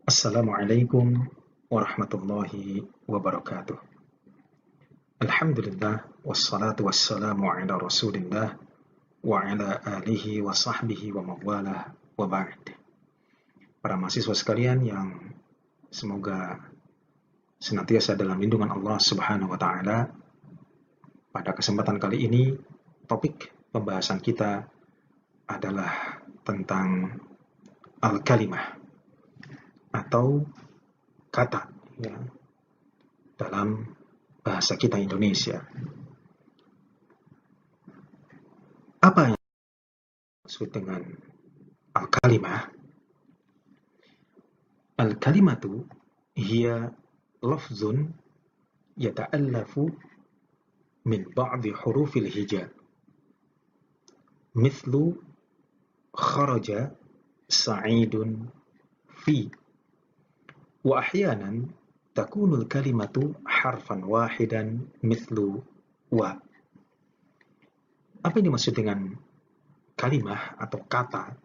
Assalamualaikum warahmatullahi wabarakatuh. Alhamdulillah wassalatu wassalamu ala Rasulillah wa ala alihi wa sahbihi wa mawalah wa ba'd. Para mahasiswa sekalian yang semoga senantiasa dalam lindungan Allah Subhanahu wa taala. Pada kesempatan kali ini topik pembahasan kita adalah tentang al-kalimah atau kata ya, dalam bahasa kita Indonesia. Apa yang dimaksud dengan al-kalimah? Al-kalimatu hiya lafzun yata'allafu min ba'di hurufil hija mithlu kharaja sa'idun fi wa ahyanan takunul kalimatu harfan wahidan mithlu wa. Apa yang dimaksud dengan kalimah atau kata?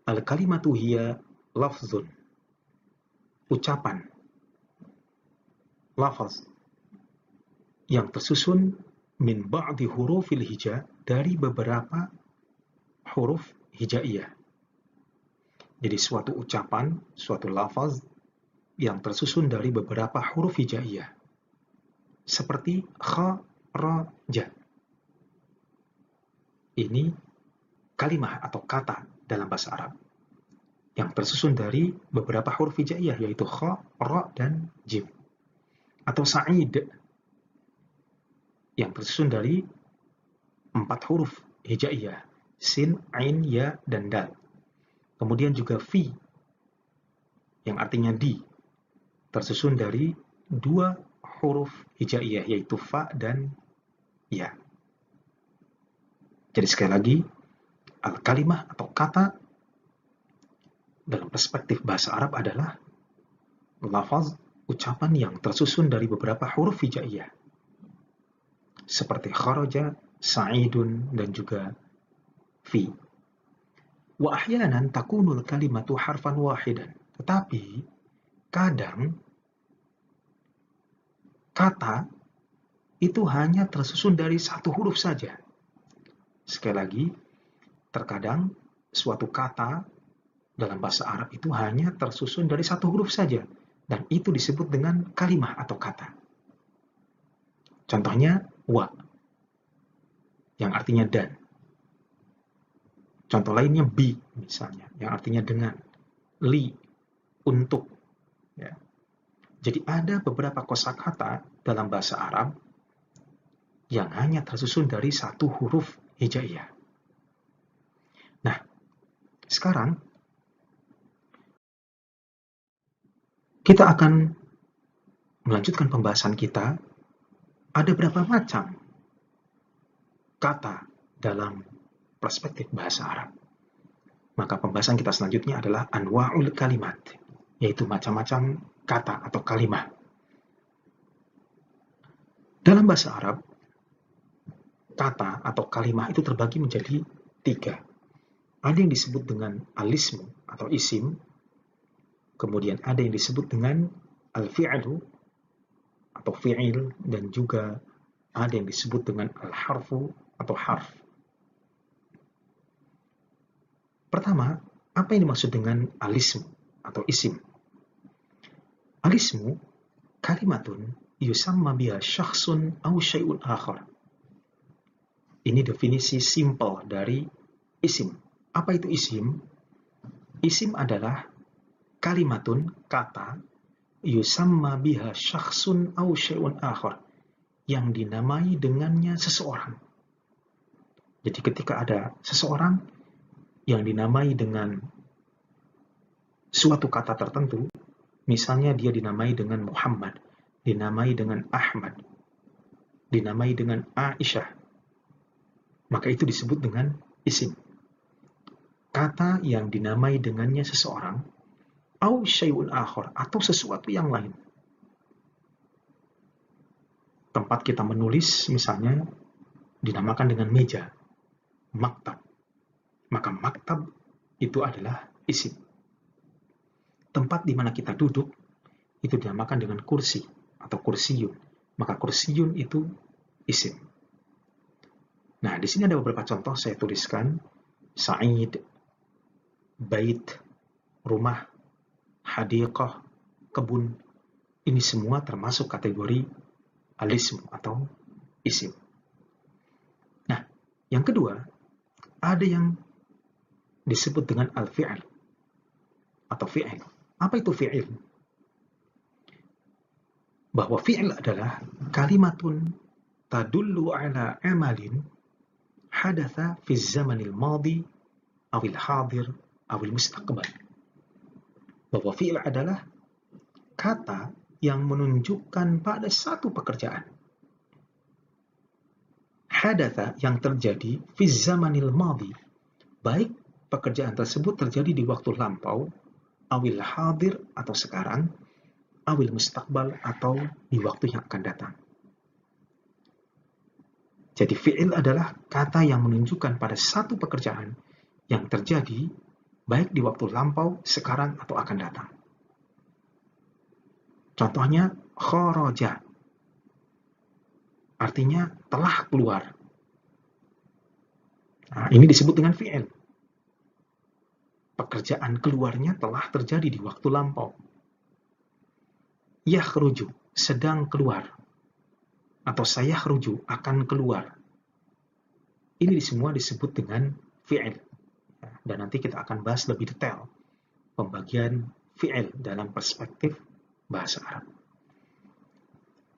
Al-kalimatu hiya lafzun, ucapan, lafaz yang tersusun min ba'di hurufil hija, dari beberapa huruf hijaiyah. Jadi suatu ucapan, suatu lafaz yang tersusun dari beberapa huruf hijaiyah. Seperti kharaja. Ini kalimah atau kata dalam bahasa Arab yang tersusun dari beberapa huruf hijaiyah, yaitu kha, ra, dan jim. Atau sa'id yang tersusun dari 4 huruf hijaiyah, sin, ain, ya, dan dal. Kemudian juga fi yang artinya di, tersusun dari 2 huruf hijaiyah, yaitu fa dan ya. Jadi sekali lagi, al-kalimah atau kata dalam perspektif bahasa Arab adalah lafaz, ucapan yang tersusun dari beberapa huruf hijaiyah, seperti kharaja, sa'idun, dan juga fi. Wa ahyanan takunul kalimatu harfan wahidan. Tetapi kadang kata itu hanya tersusun dari 1 huruf saja. Sekali lagi, terkadang suatu kata dalam bahasa Arab itu hanya tersusun dari 1 huruf saja, dan itu disebut dengan kalimah atau kata. Contohnya wa, yang artinya dan. Contoh lainnya bi, misalnya, yang artinya dengan. Li, untuk. Ya. Jadi ada beberapa kosakata dalam bahasa Arab yang hanya tersusun dari 1 huruf hijaiyah. Nah, sekarang kita akan melanjutkan pembahasan kita. Ada berapa macam kata dalam perspektif bahasa Arab? Maka pembahasan kita selanjutnya adalah anwa'ul kalimat, yaitu macam-macam kata atau kalimah. Dalam bahasa Arab, kata atau kalimah itu terbagi menjadi 3. Ada yang disebut dengan al-ismu atau isim, kemudian ada yang disebut dengan al-fi'lu atau fi'il, dan juga ada yang disebut dengan al-harfu atau harf. Pertama, apa yang dimaksud dengan al-ismu atau isim? Al-ismu kalimatun yusamma biha syakhsun aw syai'un akhar. Ini definisi simpel dari isim. Apa itu isim? Isim adalah kalimatun, kata, yusamma biha syakhsun aw syai'un akhar, yang dinamai dengannya seseorang. Jadi ketika ada seseorang yang dinamai dengan suatu kata tertentu, misalnya dia dinamai dengan Muhammad, dinamai dengan Ahmad, dinamai dengan Aisyah, maka itu disebut dengan isim. Kata yang dinamai dengannya seseorang, au syai'un akhar, atau sesuatu yang lain. Tempat kita menulis misalnya dinamakan dengan meja, maktab. Maka maktab itu adalah isim. tempat di mana kita duduk itu dinamakan dengan kursi atau kursiyun. Maka kursiyun itu isim. Nah, di sini ada beberapa contoh saya tuliskan. Sa'id, bait, rumah, hadiqah, kebun. Ini semua termasuk kategori al-ism atau isim. Nah, yang kedua, ada yang disebut dengan al-fi'il atau fi'il. Apa itu fi'il? Bahwa fi'il adalah kalimatun tadullu ala amalin hadatha fi zamanil madi awil hadir awil mustaqbal. Bahwa fi'il adalah kata yang menunjukkan pada satu pekerjaan. Hadatha yang terjadi fi zamanil madi, baik pekerjaan tersebut terjadi di waktu lampau, awil hadir atau sekarang, awil mustaqbal atau di waktu yang akan datang. Jadi fi'il adalah kata yang menunjukkan pada satu pekerjaan yang terjadi baik di waktu lampau, sekarang atau akan datang. Contohnya kharaja, artinya telah keluar. Nah, ini disebut dengan fi'il. Pekerjaan keluarnya telah terjadi di waktu lampau. Yakhruju, sedang keluar. Atau sayakhruju, akan keluar. Ini semua disebut dengan fi'il. Dan nanti kita akan bahas lebih detail pembagian fi'il dalam perspektif bahasa Arab.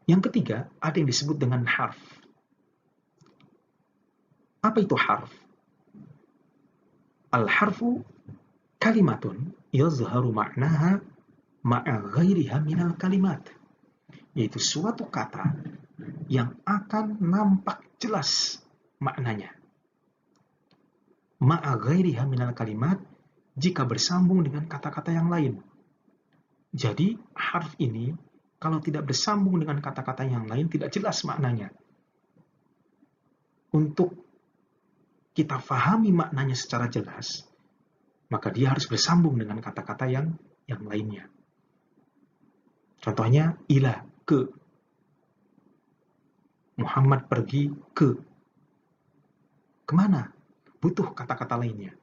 Yang ketiga, ada yang disebut dengan harf. Apa itu harf? Al-harfu kalimatun yazharu ma'naha ma'a ghairiha minal kalimat. Yaitu suatu kata yang akan nampak jelas maknanya. Ma'a ghairiha minal kalimat, jika bersambung dengan kata-kata yang lain. Jadi harf ini kalau tidak bersambung dengan kata-kata yang lain tidak jelas maknanya. Untuk kita fahami maknanya secara jelas, maka dia harus bersambung dengan kata-kata yang lainnya. Contohnya ila, ke. Muhammad pergi ke. Kemana? Butuh kata-kata lainnya.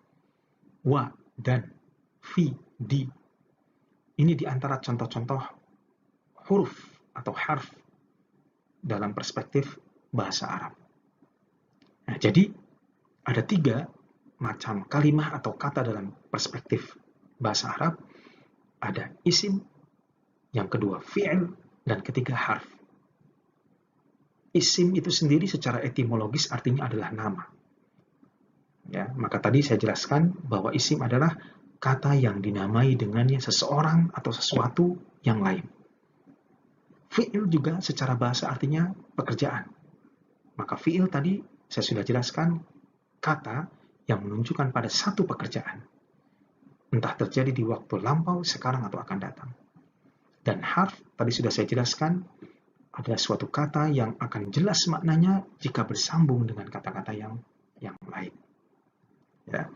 Wa, dan, fi, di. Ini di antara contoh-contoh huruf atau harf dalam perspektif bahasa Arab. Nah, jadi ada 3 macam kalimah atau kata dalam perspektif bahasa Arab. Ada isim, yang kedua fi'il, dan ketiga harf. Isim itu sendiri secara etimologis artinya adalah nama. Ya, maka tadi saya jelaskan bahwa isim adalah kata yang dinamai dengannya seseorang atau sesuatu yang lain. Fi'il juga secara bahasa artinya pekerjaan. Maka fi'il tadi saya sudah jelaskan kata yang menunjukkan pada satu pekerjaan. Entah terjadi di waktu lampau, sekarang, atau akan datang. Dan harf tadi sudah saya jelaskan adalah suatu kata yang akan jelas maknanya jika bersambung dengan kata-kata yang lain. Ya.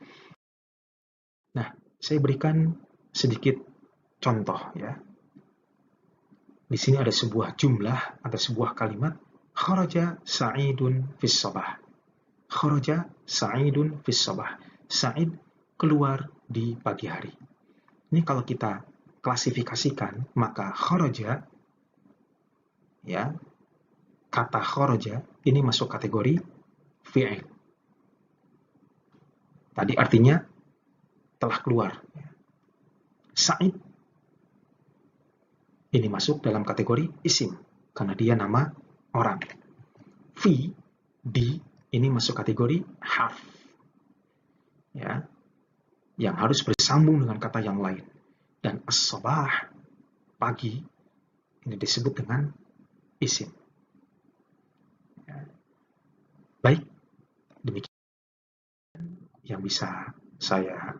Nah, saya berikan sedikit contoh ya. Di sini ada sebuah jumlah, ada sebuah kalimat, kharaja sa'idun fis sabah. Kharaja sa'idun fis sabah. Sa'id keluar di pagi hari. Ini kalau kita klasifikasikan, maka kharaja, ya, kata kharaja ini masuk kategori fi'il. Tadi artinya telah keluar. Sa'id ini masuk dalam kategori isim karena dia nama orang. Fi, di, ini masuk kategori harf, ya, yang harus bersambung dengan kata yang lain. Dan as-sabah, pagi, ini disebut dengan isim. Ya. Baik, demikian yang bisa saya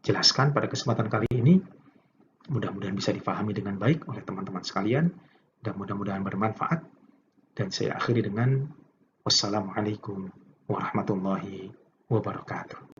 jelaskan pada kesempatan kali ini. Mudah-mudahan bisa difahami dengan baik oleh teman-teman sekalian dan mudah-mudahan bermanfaat. Dan saya akhiri dengan wassalamualaikum warahmatullahi wabarakatuh.